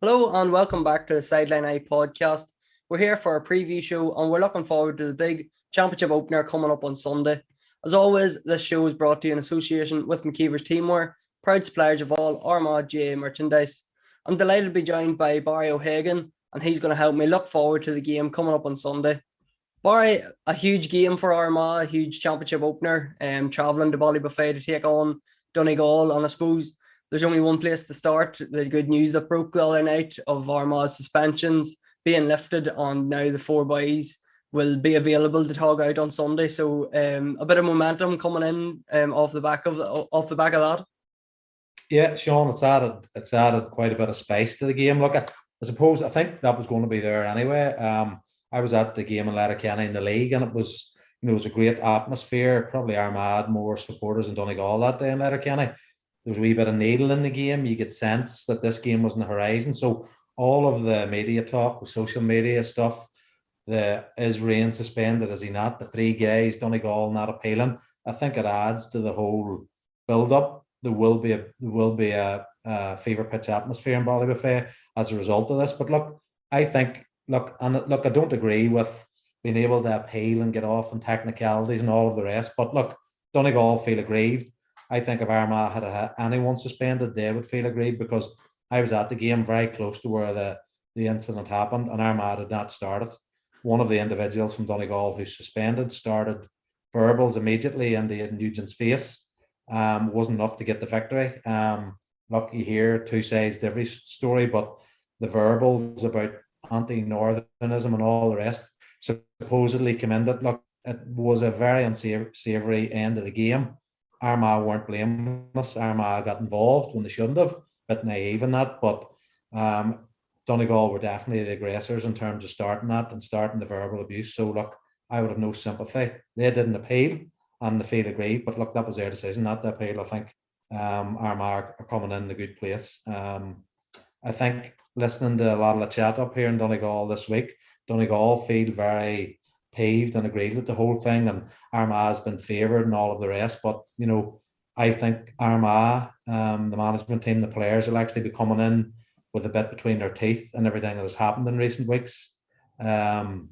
Hello and welcome back to the Sideline Eye podcast. We're here for a preview show and we're looking forward to the big championship opener coming up on Sunday. As always, this show is brought to you in association with McKeever's Teamwear, proud suppliers of all Armagh GA merchandise. I'm delighted to be joined by Barry O'Hagan and he's going to help me look forward to the game coming up on Sunday. Barry, a huge game for Armagh, a huge championship opener, travelling to Ballybofey to take on Donegal, and I suppose there's only one place to start. The good news that broke the other night of Armagh's suspensions being lifted, and now the four boys will be available to talk out on Sunday. So a bit of momentum coming in off the back of that. Yeah, Sean, it's added quite a bit of spice to the game. Look, I think that was going to be there anyway. I was at the game in Letterkenny in the league, and it was it was a great atmosphere. Probably Armagh had more supporters in Donegal that day in Letterkenny. There was a wee bit of needle in the game. You get sense that this game was on the horizon. So all of the media talk, the social media stuff, is Rain suspended, is he not? The three guys, Donegal not appealing. I think it adds to the whole build-up. There will be a fever pitch atmosphere in Ballybofey as a result of this. But I don't agree with being able to appeal and get off on technicalities and all of the rest. But Donegal feel aggrieved. I think if Armagh had anyone suspended, they would feel aggrieved, because I was at the game very close to where the incident happened, and Armagh had not started. One of the individuals from Donegal who suspended started verbals immediately into Nugent's face. Wasn't enough to get the victory. You hear two sides to every story, but the verbals about anti-Northernism and all the rest supposedly commended. It was a very unsavoury end of the game. Armagh weren't blameless. Armagh got involved when they shouldn't have. A bit naive in that, but Donegal were definitely the aggressors in terms of starting the verbal abuse. So I would have no sympathy. They didn't appeal and the feel aggrieved, but that was their decision not to appeal. I think Armagh are coming in a good place. I think listening to a lot of the chat up here in Donegal this week, Donegal feel very peeved and aggrieved with the whole thing, and Armagh has been favoured and all of the rest. But I think Armagh, the management team, the players will actually be coming in with a bit between their teeth and everything that has happened in recent weeks. The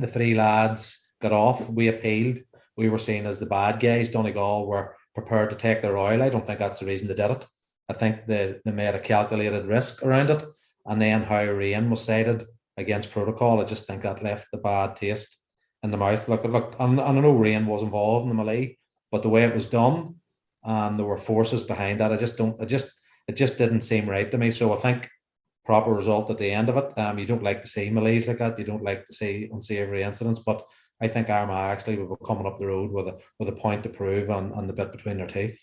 three lads got off. We appealed. We were seen as the bad guys. Donegal were prepared to take the royal. I don't think that's the reason they did it. I think they made a calculated risk around it, and then how Rain was cited against protocol, I just think that left the bad taste in the mouth. And I know Rain was involved in the melee, but the way it was done, and there were forces behind that, it just didn't seem right to me. So I think proper result at the end of it. You don't like to see melees like that. You don't like to see unsavoury incidents, but I think Armagh actually will be coming up the road with a point to prove and the bit between their teeth.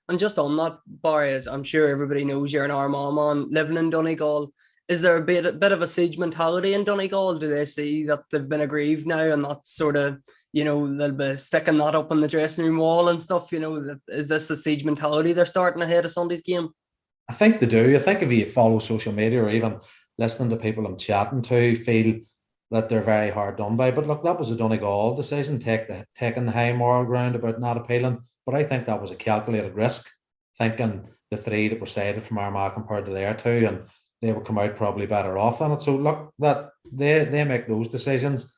And just on that, Barry, as I'm sure everybody knows, you're an Armagh man living in Donegal. Is there a bit of a siege mentality in Donegal? Do they see that they've been aggrieved now, and that's sort of, they'll be sticking that up on the dressing room wall and stuff? Is this the siege mentality they're starting ahead of Sunday's game? I think they do. I think if you follow social media or even listening to people I'm chatting to, feel that they're very hard done by. But that was a Donegal decision, taking the high moral ground about not appealing. But I think that was a calculated risk, thinking the three that were cited from Armagh compared to their two, and they would come out probably better off on it. So that they make those decisions.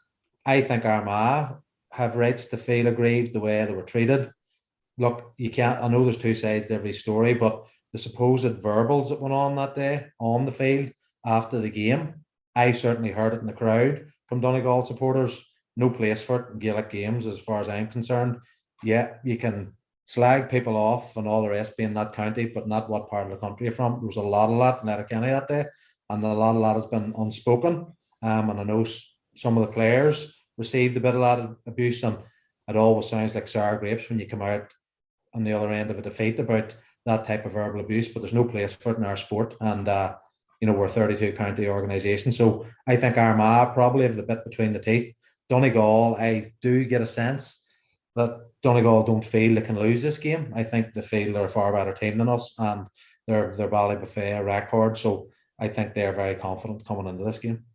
I think Armagh have rights to feel aggrieved the way they were treated. You can't. I know there's two sides to every story, but the supposed verbals that went on that day on the field after the game, I certainly heard it in the crowd from Donegal supporters. No place for it in Gaelic games, as far as I'm concerned. Yeah, you can slag people off and all the rest being that county, but not what part of the country you're from. There was a lot of that in Letterkenny that day, and a lot of that has been unspoken. And I know some of the players received a bit of that abuse, and it always sounds like sour grapes when you come out on the other end of a defeat about that type of verbal abuse. But there's no place for it in our sport, and we're a 32 county organisation, so I think Armagh probably have the bit between the teeth. Donegal, I do get a sense that Donegal don't feel they can lose this game. I think they feel they're a far better team than us, and they're Ballybofey record. So I think they're very confident coming into this game.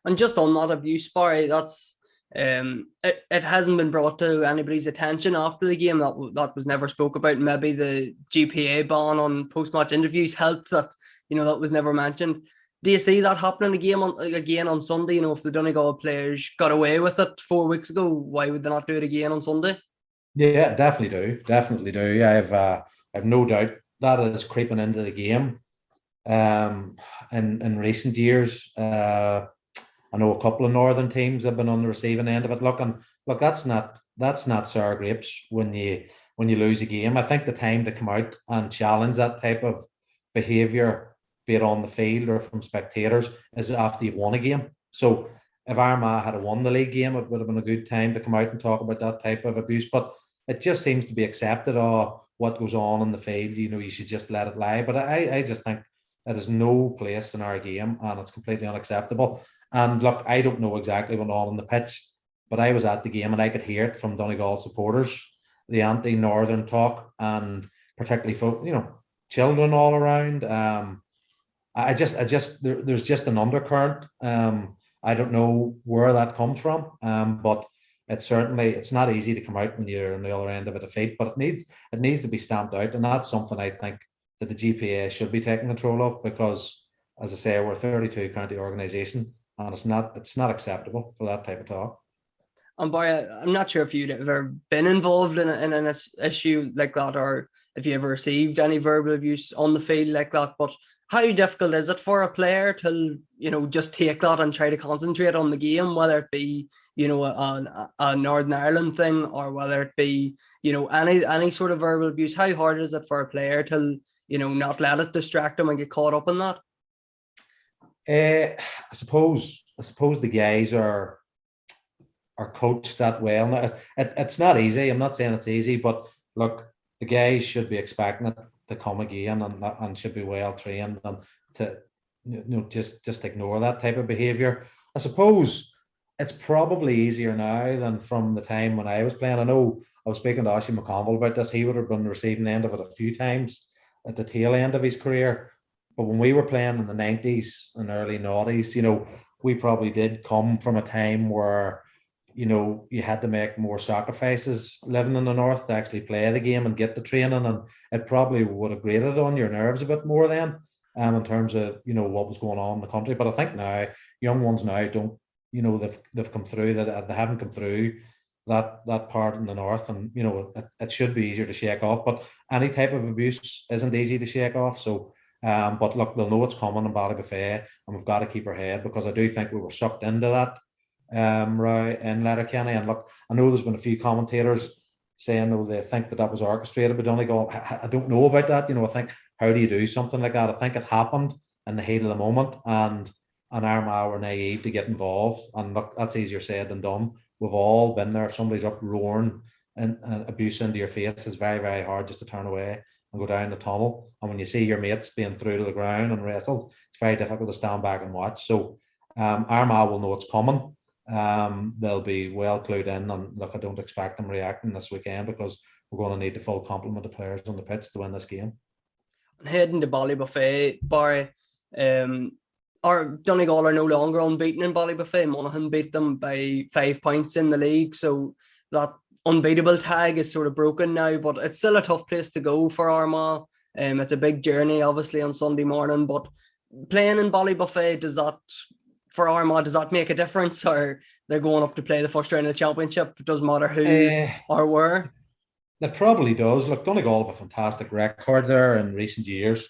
And just on that abuse, Barry, that's it hasn't been brought to anybody's attention after the game. That was never spoke about. Maybe the GPA ban on post-match interviews helped that, that was never mentioned. Do you see that happening again on Sunday? If the Donegal players got away with it 4 weeks ago, why would they not do it again on Sunday? Yeah, definitely do. I've no doubt that is creeping into the game. In recent years, I know a couple of northern teams have been on the receiving end of it. Look, that's sour grapes when you lose a game. I think the time to come out and challenge that type of behaviour, be it on the field or from spectators, is after you've won a game. So if Armagh had won the league game, it would have been a good time to come out and talk about that type of abuse. But it just seems to be accepted. What goes on in the field, you should just let it lie. But I just think it has no place in our game, and it's completely unacceptable. And look, I don't know exactly what went on the pitch, but I was at the game and I could hear it from Donegal supporters, the anti-Northern talk, and particularly for children all around. There's just an undercurrent. I don't know where that comes from, but it's not easy to come out when you're on the other end of a defeat. But it needs to be stamped out, and that's something I think that the GPA should be taking control of, because, as I say, we're a 32 county organisation, and it's not acceptable for that type of talk. And Barry, I'm not sure if you'd ever been involved in an issue like that, or if you ever received any verbal abuse on the field like that. But how difficult is it for a player to, just take that and try to concentrate on the game, whether it be, a Northern Ireland thing, or whether it be, any sort of verbal abuse? How hard is it for a player to, not let it distract them and get caught up in that? I suppose the guys are coached that well. Now, it's not easy. I'm not saying it's easy, but look, the guys should be expecting it to come again, and should be well trained, and to just ignore that type of behaviour. I suppose it's probably easier now than from the time when I was playing. I know I was speaking to Oisin McConville about this. He would have been receiving the end of it a few times at the tail end of his career. But when we were playing in the 90s and early noughties, we probably did come from a time where, you had to make more sacrifices living in the north to actually play the game and get the training, and it probably would have grated on your nerves a bit more then, in terms of what was going on in the country. But I think now young ones now don't, they've come through that, they haven't come through that part in the north, and it should be easier to shake off. But any type of abuse isn't easy to shake off. So but look, they'll know it's coming in Ballybuffet, and we've got to keep our head, because I do think we were sucked into that row in Letterkenny. And look, I know there's been a few commentators saying they think that was orchestrated by Donegal. I don't know about that. I think, how do you do something like that? I think it happened in the heat of the moment, and Armagh were naive to get involved. And look, that's easier said than done. We've all been there. If somebody's up roaring and abuse into your face, it's very, very hard just to turn away and go down the tunnel. And when you see your mates being through to the ground and wrestled, it's very difficult to stand back and watch. So Armagh will know it's coming. They'll be well clued in, and look, I don't expect them reacting this weekend, because we're going to need the full complement of players on the pitch to win this game. And heading to Ballybuffet, Barry, Donegal are no longer unbeaten in Ballybuffet. Monaghan beat them by 5 points in the league, so that unbeatable tag is sort of broken now, but it's still a tough place to go for Armagh. It's a big journey, obviously, on Sunday morning, but playing in Ballybuffet, does that make a difference, or they're going up to play the first round of the championship? It doesn't matter who or where. It probably does. Look, Donegal have a fantastic record there in recent years.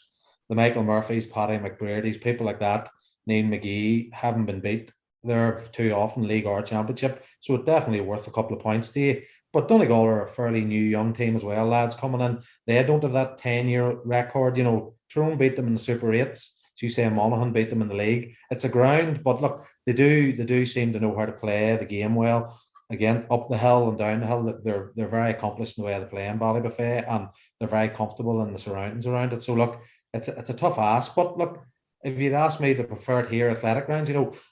The Michael Murphys, Paddy McBrearty's, people like that, Neil McGee, haven't been beat there too often, league or championship. So it's definitely worth a couple of points to you. But Donegal are a fairly new young team as well, lads coming in. They don't have that 10-year record. Tyrone beat them in the Super 8s. So you say Monaghan beat them in the league. It's a ground, but look, they do seem to know how to play the game well. Again, up the hill and down the hill, they're very accomplished in the way they play in Ballybuffet, and they're very comfortable in the surroundings around it. So look, it's a tough ask. But look, if you'd asked me to prefer it here, athletic grounds,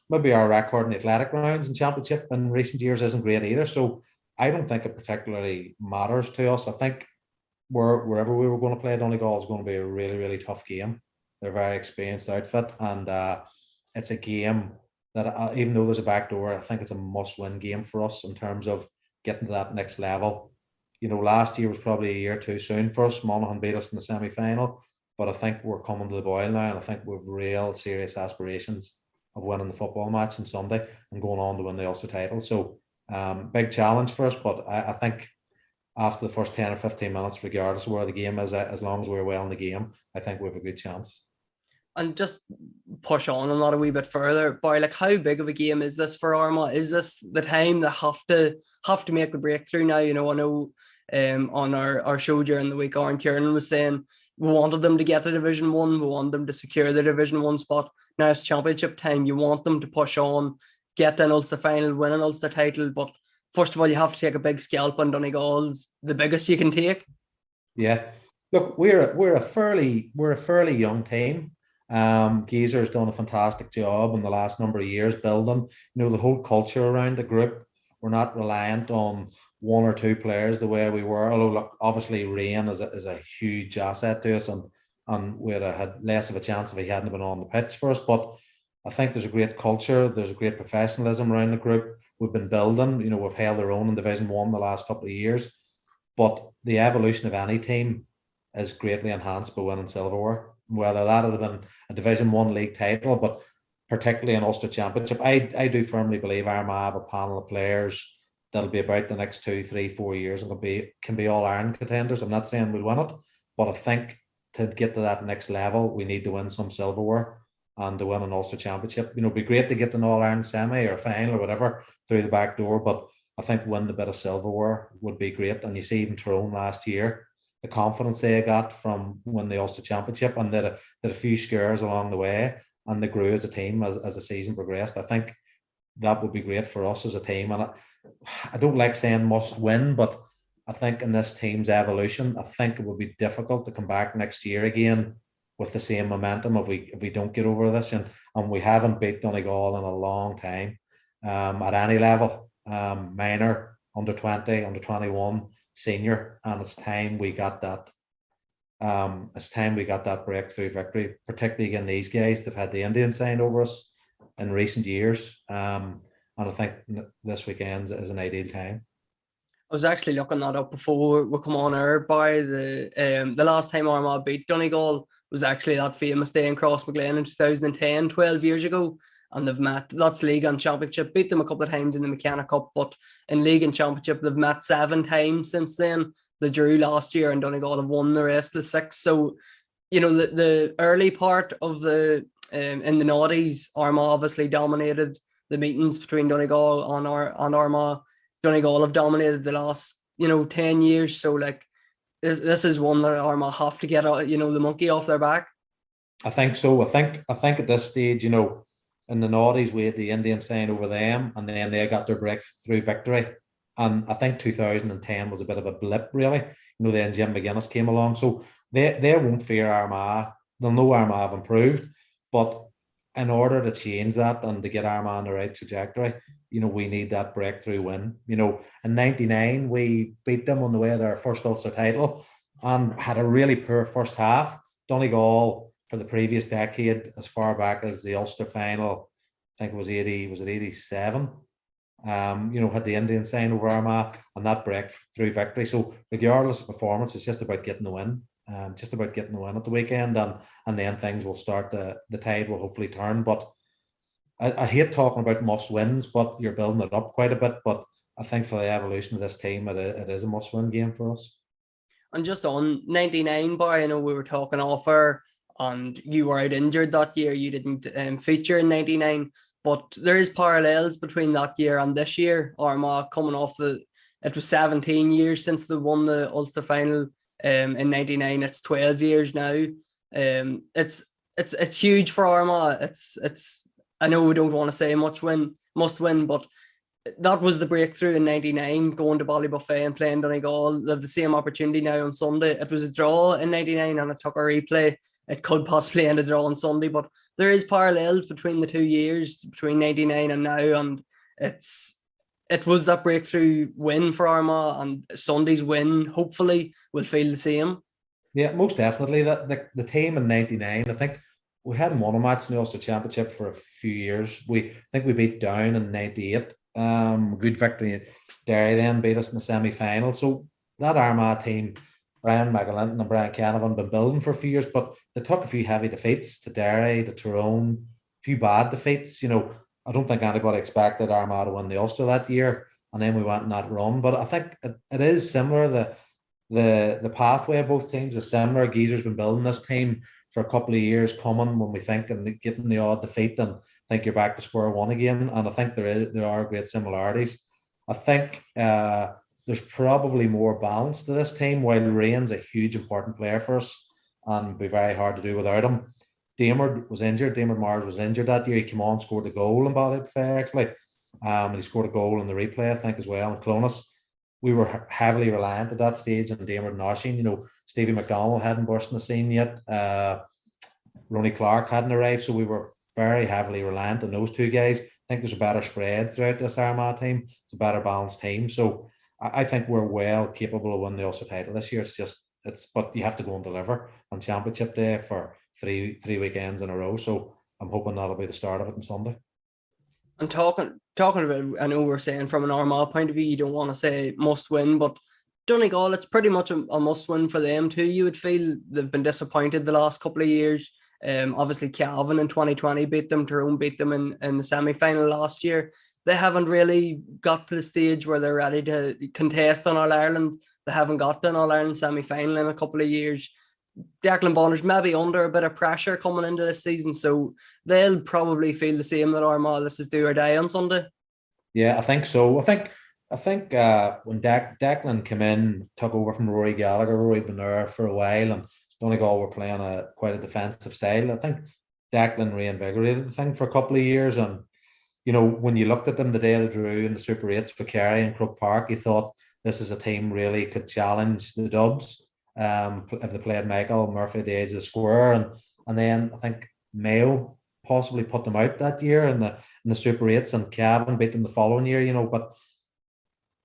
maybe our record in the athletic grounds in championship in recent years isn't great either. So I don't think it particularly matters to us. I think wherever we were going to play, Donegal is going to be a really, really tough game. They're a very experienced outfit, and it's a game that, even though there's a back door, I think it's a must-win game for us in terms of getting to that next level. Last year was probably a year too soon for us. Monaghan beat us in the semi-final, but I think we're coming to the boil now, and I think we've real serious aspirations of winning the football match on Sunday and going on to win the Ulster title. So big challenge for us, but I think after the first 10 or 15 minutes, regardless of where the game is, as long as we're well in the game, I think we have a good chance. And just push on that a wee bit further, Barry, like how big of a game is this for Armagh? Is this the time they have to make the breakthrough now? You know, I know on our show during the week, Aaron Kieran was saying we wanted them to get to Division 1, we want them to secure the Division 1 spot. Now it's championship time, you want them to push on, get an Ulster final, win an Ulster title, but first of all, you have to take a big scalp on Donegal's, the biggest you can take. Yeah, look, we're a fairly young team. Geezer's done a fantastic job in the last number of years building, you know, the whole culture around the group. We're not reliant on one or two players the way we were. Although, look, obviously, Rain is a huge asset to us, and we'd have had less of a chance if he hadn't been on the pitch for us. But I think there's a great culture, there's a great professionalism around the group. We've been building, you know, we've held our own in Division 1 the last couple of years. But the evolution of any team is greatly enhanced by winning silverware. Whether that would have been a Division 1 league title, but particularly an Ulster Championship, I do firmly believe Armagh have a panel of players that'll be about the next 2, 3, 4 years and can be all Ireland contenders. I'm not saying we'll win it, but I think to get to that next level, we need to win some silverware and to win an Ulster Championship. You know, it'd be great to get an All Ireland semi or final or whatever through the back door, but I think winning a bit of silverware would be great. And you see even Tyrone last year, the confidence they got from winning the Ulster Championship, and did a few scares along the way, and they grew as a team as the season progressed. I think that would be great for us as a team. And I don't like saying must win, but I think in this team's evolution, I think it would be difficult to come back next year again with the same momentum if we don't get over this. And we haven't beat Donegal in a long time at any level, minor, under 20, under 21, senior, and it's time we got that. It's time we got that breakthrough victory, particularly against these guys. They've had the Indian sign over us in recent years, and I think this weekend is an ideal time. I was actually looking that up before we come on air. By the last time Armagh beat Donegal was actually that famous day in Crossmaglen in 2010, 12 years ago. And they've met, that's League and Championship, beat them a couple of times in the McKenna Cup, but in League and Championship, they've met 7 times since then. They drew last year and Donegal have won the rest of the 6. So, you know, the early part of the, in the noughties, Armagh obviously dominated the meetings between Donegal and Armagh. Donegal have dominated the last, 10 years. So, like, this is one that Armagh have to get, the monkey off their back. I think so. I think at this stage, in the noughties, we had the Indian sign over them, and then they got their breakthrough victory. And I think 2010 was a bit of a blip, really. Then Jim McGuinness came along. So they won't fear Armagh. They'll know Armagh have improved. But in order to change that and to get Armagh on the right trajectory, we need that breakthrough win. In 99, we beat them on the way to our first Ulster title and had a really poor first half. Donegal, for the previous decade, as far back as the Ulster final, I think it was 87? Had the Indian sign over Armagh and that breakthrough victory. So regardless of performance, it's just about getting the win. Just about getting the win at the weekend, and then things will start. The tide will hopefully turn. But I hate talking about must wins, but you're building it up quite a bit. But I think for the evolution of this team, it is a must win game for us. And just on 99, Barry, I know we were talking off air, and you were out injured that year. You didn't feature in 99, but there is parallels between that year and this year. Armagh coming off it was 17 years since they won the Ulster final. In 99, it's 12 years now. It's huge for Armagh. It's I know we don't want to say must win, but that was the breakthrough in 99, going to Ballybuffet and playing Donegal. They have the same opportunity now on Sunday. It was a draw in 99 and it took a replay. It could possibly end a draw on Sunday, but there is parallels between the 2 years, between 99 and now, and it was that breakthrough win for Armagh, and Sunday's win hopefully will feel the same. Yeah, most definitely. The team in 99, I think we hadn't won a match in the Ulster Championship for a few years. I think we beat Down in 98. Good victory. Derry then beat us in the semi-final. So that Armagh team Brian McAlinton and Brian Canavan been building for a few years, but they took a few heavy defeats to Derry, to Tyrone, a few bad defeats. I don't think anybody expected Armagh to win the Ulster that year, and then we went in that run. But I think it is similar. The pathway of both teams is similar. Geezer's been building this team for a couple of years coming when we think and getting the odd defeat and think you're back to square one again. And I think there are great similarities. I think there's probably more balance to this team. While Rain's a huge important player for us and be very hard to do without him. Diarmuid was injured. Diarmuid Mars was injured that year. He came on, scored a goal in Ballybofey actually. And he scored a goal in the replay, I think, as well. And Clonus, we were heavily reliant at that stage on Diarmuid and Oisín. Stevie McDonald hadn't burst on the scene yet. Ronnie Clark hadn't arrived, so we were very heavily reliant on those two guys. I think there's a better spread throughout this Armagh team. It's a better balanced team. So I think we're well capable of winning the Ulster title this year. But you have to go and deliver on Championship Day for three weekends in a row. So I'm hoping that'll be the start of it on Sunday. And talking about, I know we're saying from an Armagh point of view, you don't want to say must win, but Donegal, it's pretty much a must win for them too. You would feel they've been disappointed the last couple of years. Obviously Cavan in 2020 beat them, Tyrone beat them in the semi-final last year. They haven't really got to the stage where they're ready to contest on All-Ireland. They haven't got to an All-Ireland semi-final in a couple of years. Declan Bonner's maybe under a bit of pressure coming into this season, so they'll probably feel the same that Armagh, this is do or die on Sunday. Yeah, I think so. I think when Declan came in, took over from Rory Gallagher, Rory had been there for a while, and Donegal were playing quite a defensive style. I think Declan reinvigorated the thing for a couple of years, and when you looked at them the day they drew in the Super 8s for Kerry and Croke Park, you thought this is a team really could challenge the Dubs if they played Michael Murphy at the edge of the square, and then I think Mayo possibly put them out that year in the Super 8s, and Cavan beat them the following year. But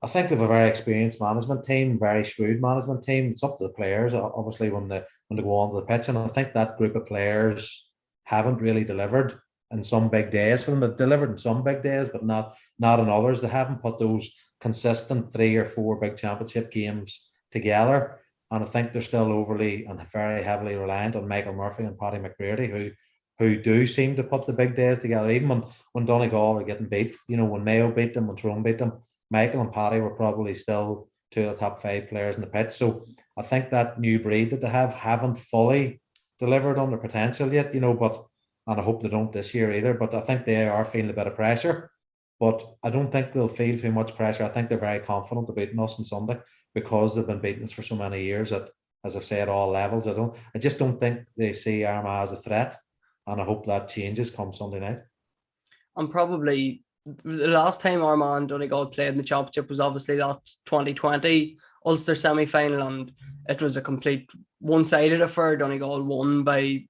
I think they have a very experienced management team, very shrewd management team. It's up to the players, obviously, when they go onto the pitch, and I think that group of players haven't really delivered in some big days for them. They've delivered in some big days, but not in others. They haven't put those consistent 3 or 4 big championship games together. And I think they're still overly and very heavily reliant on Michael Murphy and Paddy McBrearty, who do seem to put the big days together. Even when Donegal are getting beat, when Mayo beat them, when Tyrone beat them, Michael and Paddy were probably still 2 of the top 5 players in the pitch. So I think that new breed that they haven't fully delivered on their potential yet, and I hope they don't this year either. But I think they are feeling a bit of pressure. But I don't think they'll feel too much pressure. I think they're very confident of beating us on Sunday because they've been beating us for so many years at, as I've said, all levels. I just don't think they see Armagh as a threat. And I hope that changes come Sunday night. And probably the last time Armagh and Donegal played in the championship was obviously that 2020 Ulster semi-final, and it was a complete one-sided affair. Donegal won by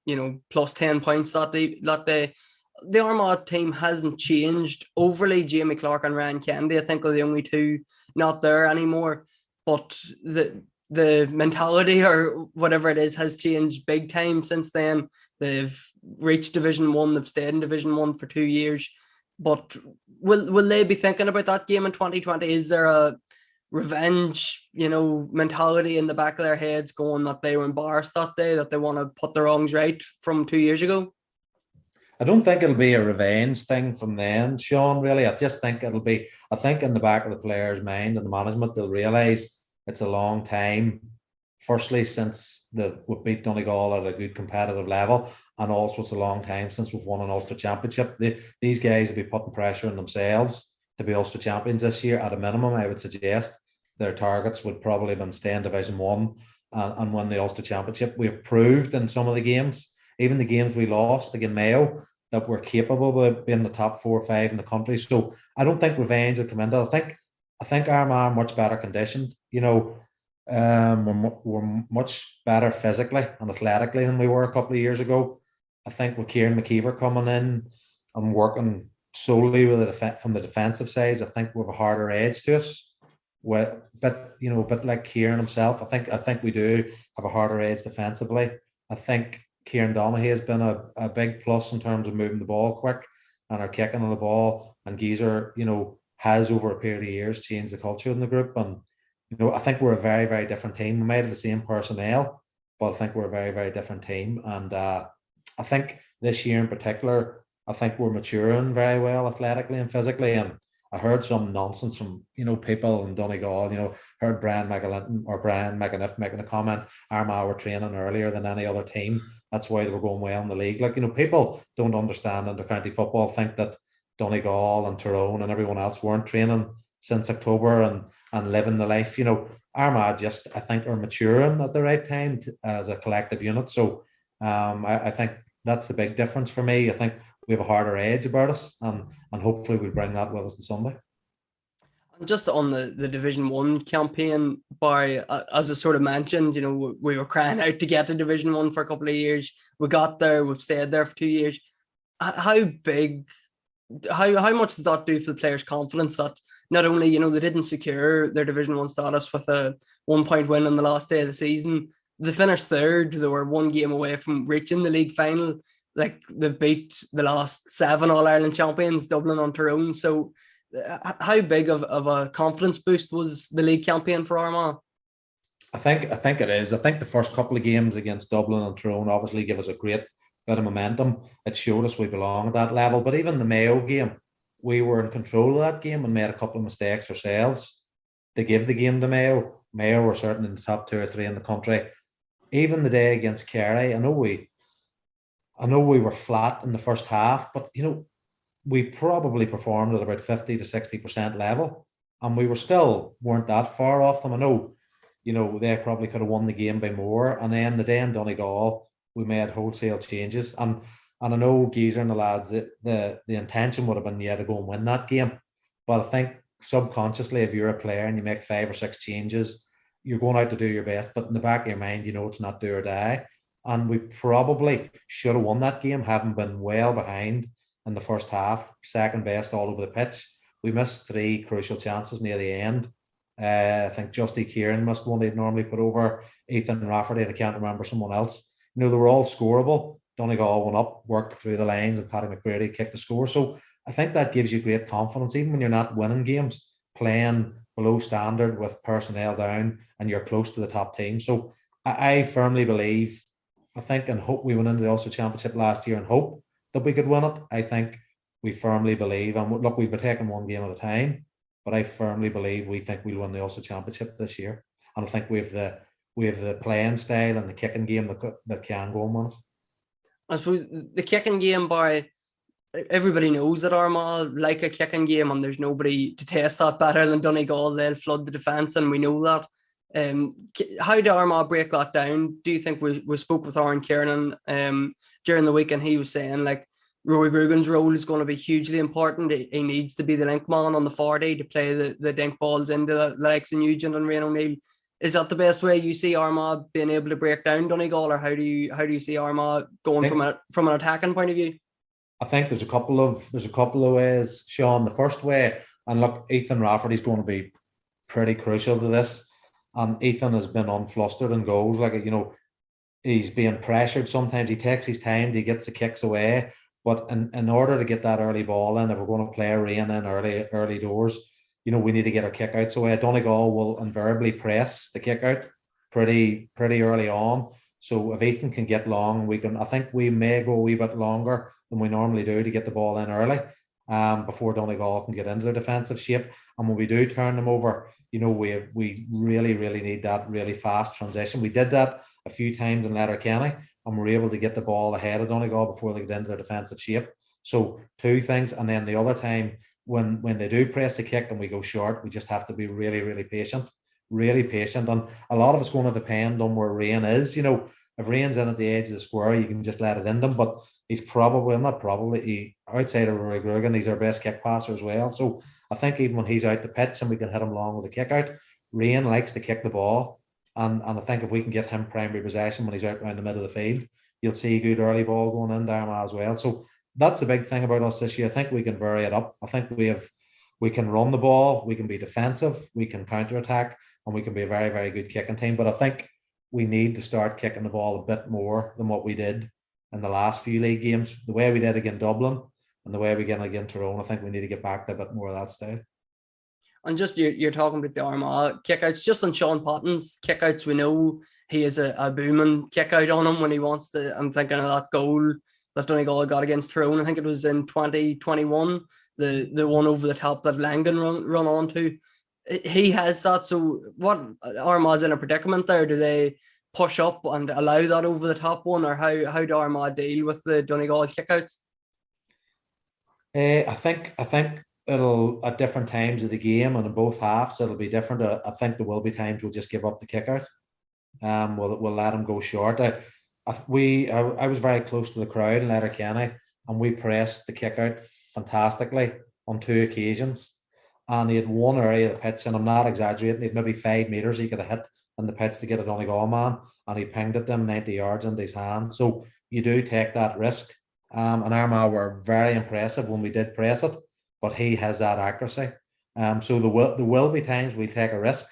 plus 10 points that day. The Armagh team hasn't changed overly. Jamie Clark and Ryan Kennedy, I think, are the only two not there anymore. But the mentality or whatever it is has changed big time since then. They've reached Division 1, they've stayed in Division 1 for 2 years. But will they be thinking about that game in 2020? Is there a revenge, mentality in the back of their heads going that they were embarrassed that day, that they want to put the wrongs right from 2 years ago? I don't think it'll be a revenge thing from them, Sean, really. I just think in the back of the players' mind and the management, they'll realise it's a long time. Firstly, since we've beat Donegal at a good competitive level, and also it's a long time since we've won an Ulster Championship. These guys will be putting pressure on themselves to be Ulster champions this year. At a minimum, I would suggest their targets would probably have been stay in Division 1 and win the Ulster Championship. We've proved in some of the games, even the games we lost against Mayo, that we're capable of being the top 4 or 5 in the country. So I don't think revenge will come into it. I think Armagh are much better conditioned. We're much better physically and athletically than we were a couple of years ago. I think with Kieran McKeever coming in and working solely from the defensive sides, I think we have a harder edge to us. But like Kieran himself, I think we do have a harder edge defensively. I think Kieran Donaghy has been a big plus in terms of moving the ball quick and our kicking of the ball. And Geezer, has over a period of years changed the culture in the group. And I think we're a very, very different team. We might have the same personnel, but I think we're a very, very different team. And I think this year in particular, I think we're maturing very well athletically and physically. And I heard some nonsense from, people in Donegal, heard Brian McAlinton or Brian McAniff making a comment, Armagh were training earlier than any other team. That's why they were going well in the league. People don't understand under county football, think that Donegal and Tyrone and everyone else weren't training since October and living the life. Armagh just, I think, are maturing at the right time as a collective unit. So I think that's the big difference for me. I think we have a harder edge about us, and hopefully we'll bring that with us on Sunday. Just on the Division 1 campaign, Barry, as I sort of mentioned, we were crying out to get to Division 1 for a couple of years. We got there, we've stayed there for 2 years. How much does that do for the players' confidence that not only, they didn't secure their Division 1 status with a 1-point win on the last day of the season, they finished third, they were one game away from reaching the league final. Like, they've beat the last 7 All-Ireland champions, Dublin on Tyrone. So how big of a confidence boost was the league campaign for Armagh? I think it is. I think the first couple of games against Dublin and Tyrone obviously give us a great bit of momentum. It showed us we belong at that level. But even the Mayo game, we were in control of that game and made a couple of mistakes ourselves to give the game to Mayo. Mayo were certainly in the top 2 or 3 in the country. Even the day against Kerry, I know we were flat in the first half, but we probably performed at about 50 to 60% level, and we weren't that far off them. I know, they probably could have won the game by more. And then the day in Donegal, we made wholesale changes, and I know Geezer and the lads, the intention would have been to go and win that game, but I think subconsciously, if you're a player and you make 5 or 6 changes, you're going out to do your best, but in the back of your mind, it's not do or die. And we probably should have won that game, having been well behind in the first half, second best all over the pitch. We missed 3 crucial chances near the end. I think Justy Kieran missed one he'd normally put over, Ethan Rafferty, and I can't remember someone else. They were all scoreable. Donegal went up, worked through the lines, and Paddy McBrady kicked the score. So I think that gives you great confidence, even when you're not winning games, playing below standard with personnel down, and you're close to the top team. So I firmly believe, I think and hope we went into the Ulster Championship last year and hope that we could win it. I think we firmly believe, and look, we've been taking one game at a time, but I firmly believe we think we'll win the Ulster Championship this year. And I think we have the playing style and the kicking game that can go and win it. I suppose the kicking game, by everybody knows that Armagh like a kicking game, and there's nobody to test that better than Donegal. They'll flood the defence, and we know that. How do Armagh break that down? Do you think we spoke with Aaron Kiernan during the week, and he was saying Rory Grugan's role is going to be hugely important. He needs to be the link man on the 40 to play the dink balls into the likes of Nugent and Rian O'Neill. Is that the best way you see Armagh being able to break down Donegal, or how do you see Armagh going from an attacking point of view? I think there's a couple of ways, Sean. The first way, and look, Ethan Rafferty's going to be pretty crucial to this. And Ethan has been unflustered in goals. He's being pressured. Sometimes he takes his time, he gets the kicks away. But in order to get that early ball in, if we're going to play a rain in early doors, we need to get our kickouts away. Donegal will invariably press the kickout pretty early on. So if Ethan can get long, I think we may go a wee bit longer than we normally do to get the ball in early, before Donegal can get into their defensive shape. And when we do turn them over, we really, really need that really fast transition. We did that a few times in Letterkenny, and we're able to get the ball ahead of Donegal before they get into their defensive shape. So 2 things. And then the other time, when they do press the kick and we go short, we just have to be really, really patient. Really patient. And a lot of it's going to depend on where Rain is. If Rain's in at the edge of the square, you can just let it in them. But he's outside of Rory Grugan, he's our best kick passer as well. So I think even when he's out the pitch and we can hit him long with a kick out, Rain likes to kick the ball. And I think if we can get him primary possession when he's out around the middle of the field, you'll see a good early ball going in there as well. So that's the big thing about us this year. I think we can vary it up. I think we can run the ball, we can be defensive, we can counter-attack, and we can be a very, very good kicking team. But I think we need to start kicking the ball a bit more than what we did in the last few league games. The way we did against Dublin and the way we get against Tyrone, I think we need to get back to a bit more of that style. And just you're talking about the Armagh kickouts, just on Sean Patton's kickouts, we know he is a booming kickout on him when he wants to. I'm thinking of that goal that Donegal got against Tyrone. I think it was in 2021, the one over the top that Langan run onto. He has that. So what, Armagh's in a predicament there? Do they push up and allow that over the top one, or how do Armagh deal with the Donegal kickouts? I think it'll, at different times of the game and in both halves, it'll be different. I think there will be times we'll just give up the kickers. We'll let them go short. I was very close to the crowd in Letterkenny, and we pressed the kick out fantastically on 2 occasions. And he had one area of the pitch, and I'm not exaggerating, he had maybe 5 metres he could have hit in the pitch to get a Donegal man, and he pinged at them 90 yards into his hand. So you do take that risk. And Armagh were very impressive when we did press it, but he has that accuracy. So there will be times we take a risk,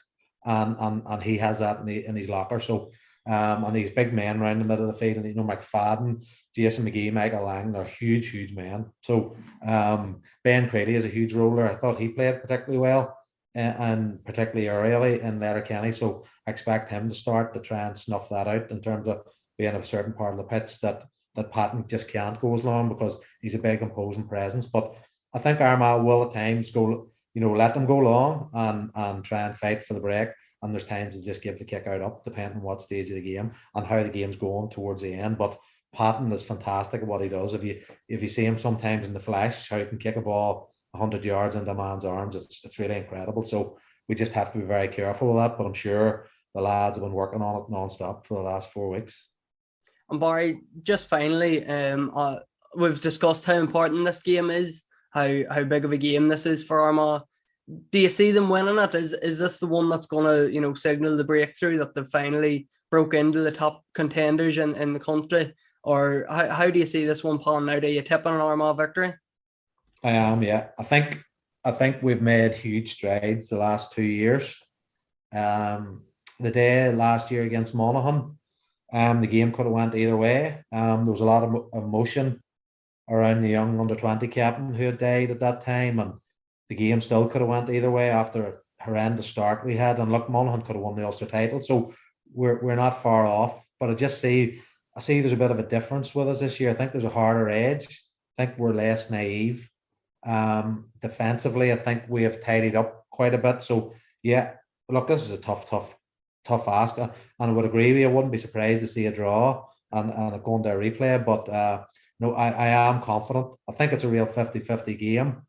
and he has that in his locker. So and these big men around the middle of the field, and McFadden, Jason McGee, Michael Lang, they're huge men. So Ben Crady is a huge roller. I thought he played particularly well, and particularly early in Letterkenny. So I expect him to start to try and snuff that out in terms of being a certain part of the pitch that Patton just can't go as long, because he's a big imposing presence. But I think Armagh will at times go, let them go long and try and fight for the break. And there's times to just give the kick out up, depending on what stage of the game and how the game's going towards the end. But Patton is fantastic at what he does. If you see him sometimes in the flesh, how he can kick a ball 100 yards into a man's arms, it's really incredible. So we just have to be very careful with that. But I'm sure the lads have been working on it non-stop for the last 4 weeks. And Barry, just finally, we've discussed how important this game is, how big of a game this is for Armagh. Do you see them winning it? Is this the one that's going to, signal the breakthrough that they've finally broke into the top contenders in the country? Or how do you see this one panning out? Are you tipping an Armagh victory? I am, yeah. I think we've made huge strides the last 2 years. The day last year against Monaghan, the game could have went either way. There was a lot of emotion around the young under-20 captain who had died at that time, and the game still could have went either way after a horrendous start we had. And look, Monaghan could have won the Ulster title, so we're not far off. But I see there's a bit of a difference with us this year. I think there's a harder edge. I think we're less naive. Defensively, I think we have tidied up quite a bit. So yeah, look, this is a tough ask, and I would agree with you. I wouldn't be surprised to see a draw and going to a replay. But no, I am confident. I think it's a real 50-50 game.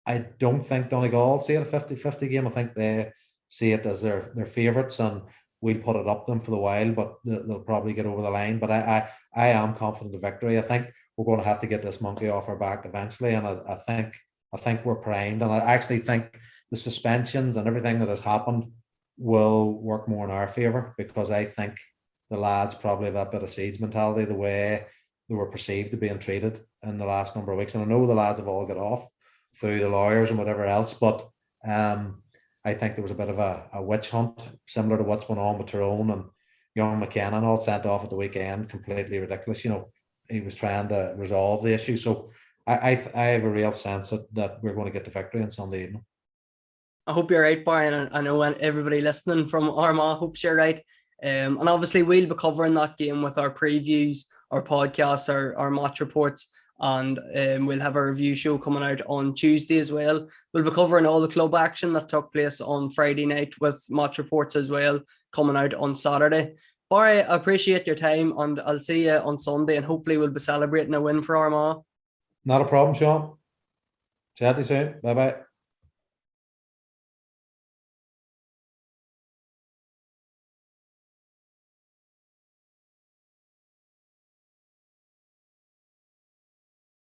I don't think Donegal see it a 50-50 game. I think they see it as their favourites, and we'll put it up them for the while, but they'll probably get over the line. But I am confident of victory. I think we're going to have to get this monkey off our back eventually, and I think we're primed. And I actually think the suspensions and everything that has happened will work more in our favour, because I think the lads probably have that bit of siege mentality, the way they were perceived to being treated in the last number of weeks. And I know the lads have all got off through the lawyers and whatever else, but I think there was a bit of a witch hunt similar to what's going on with Tyrone, and young McKenna all sent off at the weekend, completely ridiculous. He was trying to resolve the issue. So I have a real sense that we're going to get the victory on Sunday evening. I hope you're right, Brian. And I know everybody listening from Armagh hopes you're right. And obviously we'll be covering that game with our previews, our podcasts, our match reports, and we'll have a review show coming out on Tuesday as well. We'll be covering all the club action that took place on Friday night, with match reports as well coming out on Saturday. Barry, I appreciate your time, and I'll see you on Sunday, and hopefully we'll be celebrating a win for Armagh. Not a problem, Sean. Chat to you soon. Bye-bye.